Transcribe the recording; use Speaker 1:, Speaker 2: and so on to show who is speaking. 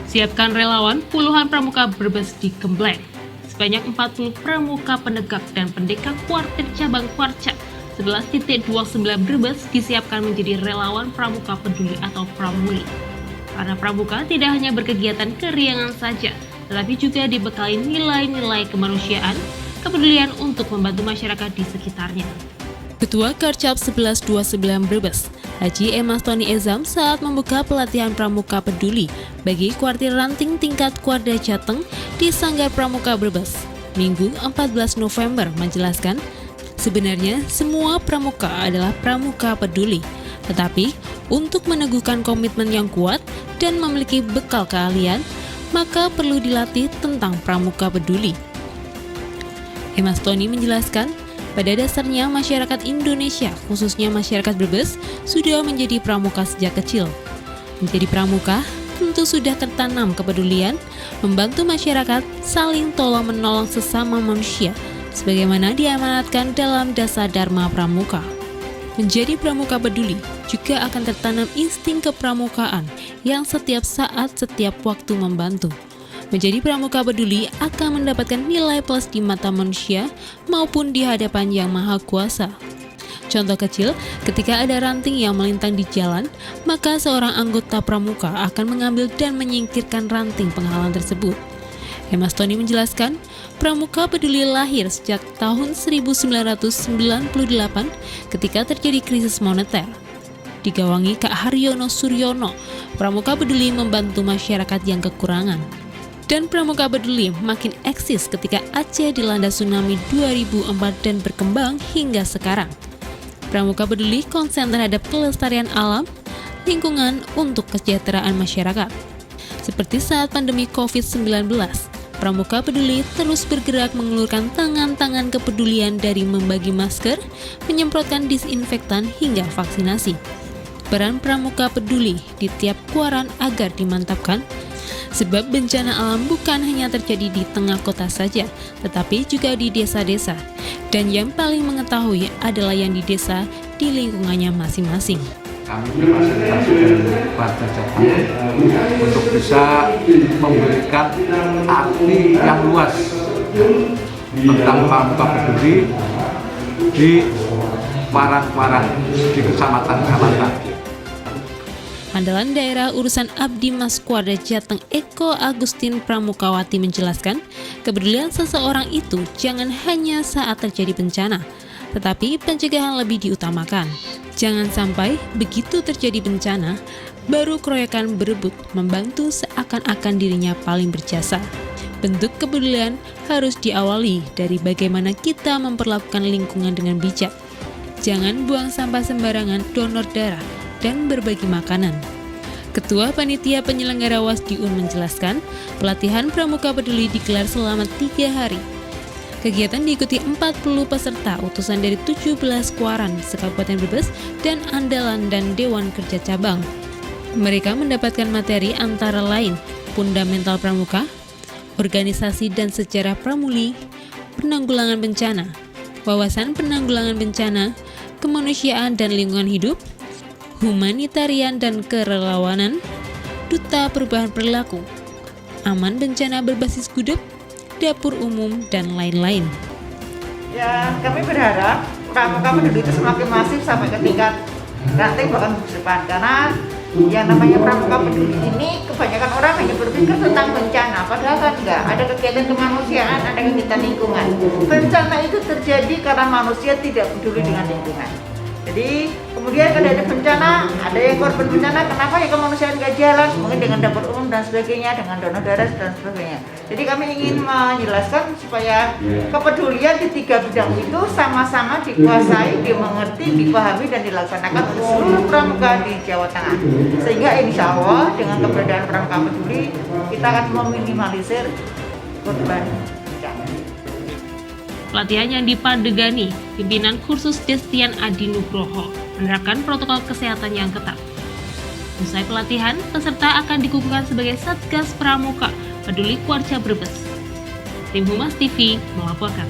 Speaker 1: Siapkan relawan, puluhan pramuka Brebes digembleng. Sebanyak 40 pramuka penegak dan pendekar kuartir cabang Kuarca 11.29 Brebes disiapkan menjadi relawan pramuka peduli atau Pramuli. Para pramuka tidak hanya berkegiatan keriangan saja, tetapi juga dibekali nilai-nilai kemanusiaan, kepedulian untuk membantu masyarakat di sekitarnya. Ketua Karcap 1129 Brebes, Haji Emas Tony Ezam saat membuka pelatihan pramuka peduli bagi kuartir ranting tingkat Kuarda Jateng di Sanggar Pramuka Brebes, Minggu 14 November menjelaskan, sebenarnya semua pramuka adalah pramuka peduli, tetapi untuk meneguhkan komitmen yang kuat dan memiliki bekal keahlian, maka perlu dilatih tentang pramuka peduli. Emas Tony menjelaskan, pada dasarnya masyarakat Indonesia, khususnya masyarakat Brebes, sudah menjadi pramuka sejak kecil. Menjadi pramuka tentu sudah tertanam kepedulian, membantu masyarakat saling tolong-menolong sesama manusia, sebagaimana diamanatkan dalam dasar Dharma Pramuka. Menjadi pramuka peduli juga akan tertanam insting kepramukaan yang setiap saat, setiap waktu membantu. Menjadi pramuka peduli akan mendapatkan nilai plus di mata manusia maupun di hadapan Yang Maha Kuasa. Contoh kecil, ketika ada ranting yang melintang di jalan, maka seorang anggota pramuka akan mengambil dan menyingkirkan ranting penghalang tersebut. Emas Tony menjelaskan, pramuka peduli lahir sejak tahun 1998 ketika terjadi krisis moneter. Digawangi Kak Haryono Suryono, pramuka peduli membantu masyarakat yang kekurangan. Dan pramuka peduli makin eksis ketika Aceh dilanda tsunami 2004 dan berkembang hingga sekarang. Pramuka peduli konsen terhadap kelestarian alam, lingkungan untuk kesejahteraan masyarakat. Seperti saat pandemi COVID-19, pramuka peduli terus bergerak mengulurkan tangan-tangan kepedulian dari membagi masker, menyemprotkan disinfektan hingga vaksinasi. Peran pramuka peduli di tiap kuaran agar dimantapkan, sebab bencana alam bukan hanya terjadi di tengah kota saja, tetapi juga di desa-desa. Dan yang paling mengetahui adalah yang di desa di lingkungannya masing-masing.
Speaker 2: Kami berfasilitasi dengan Kuarda Jateng untuk bisa memberikan arti yang luas tentang pramuka peduli di parang-parang di kecamatan-kecamatan.
Speaker 1: Andalan daerah urusan Abdi Mas Kuarda Jateng Eko Agustin Pramukawati menjelaskan, kepedulian seseorang itu jangan hanya saat terjadi bencana, tetapi pencegahan lebih diutamakan. Jangan sampai begitu terjadi bencana, baru keroyokan berebut membantu seakan-akan dirinya paling berjasa. Bentuk kepedulian harus diawali dari bagaimana kita memperlakukan lingkungan dengan bijak. Jangan buang sampah sembarangan, donor darah, dan berbagi makanan. Ketua Panitia Penyelenggara Wasdiun menjelaskan, pelatihan pramuka peduli digelar selama 3 hari. Kegiatan diikuti 40 peserta utusan dari 17 kuaran se-Kabupaten Brebes dan Andalan dan Dewan Kerja Cabang. Mereka mendapatkan materi antara lain fundamental pramuka, organisasi dan sejarah pramuli, penanggulangan bencana, wawasan penanggulangan bencana, kemanusiaan dan lingkungan hidup, humanitarian dan kerelawanan, duta perubahan perilaku, aman bencana berbasis gudeg, dapur umum, dan lain-lain.
Speaker 3: Ya, kami berharap pramuka peduli itu semakin masif sampai ke tingkat ranting bahkan depan, karena yang namanya pramuka peduli ini kebanyakan orang hanya berpikir tentang bencana, padahal kan enggak, ada kegiatan kemanusiaan, ada kegiatan lingkungan. Bencana itu terjadi karena manusia tidak peduli dengan lingkungan. Jadi kemudian kalau ada bencana, ada yang korban bencana, kenapa ya kemanusiaan nggak jalan? Mungkin dengan dapur umum dan sebagainya, dengan donor darah dan sebagainya. Jadi kami ingin menjelaskan supaya kepedulian di 3 bidang itu sama-sama dikuasai, dimengerti, dipahami dan dilaksanakan oleh seluruh pramuka di Jawa Tengah. Sehingga insya Allah dengan keberadaan pramuka peduli kita akan meminimalisir korban bencana.
Speaker 1: Pelatihan yang dipandegani pimpinan kursus Destian Adi Nugroho menerapkan protokol kesehatan yang ketat. Usai pelatihan, peserta akan dikukuhkan sebagai Satgas Pramuka Peduli Kuarca Brebes. Tim Humas TV melaporkan.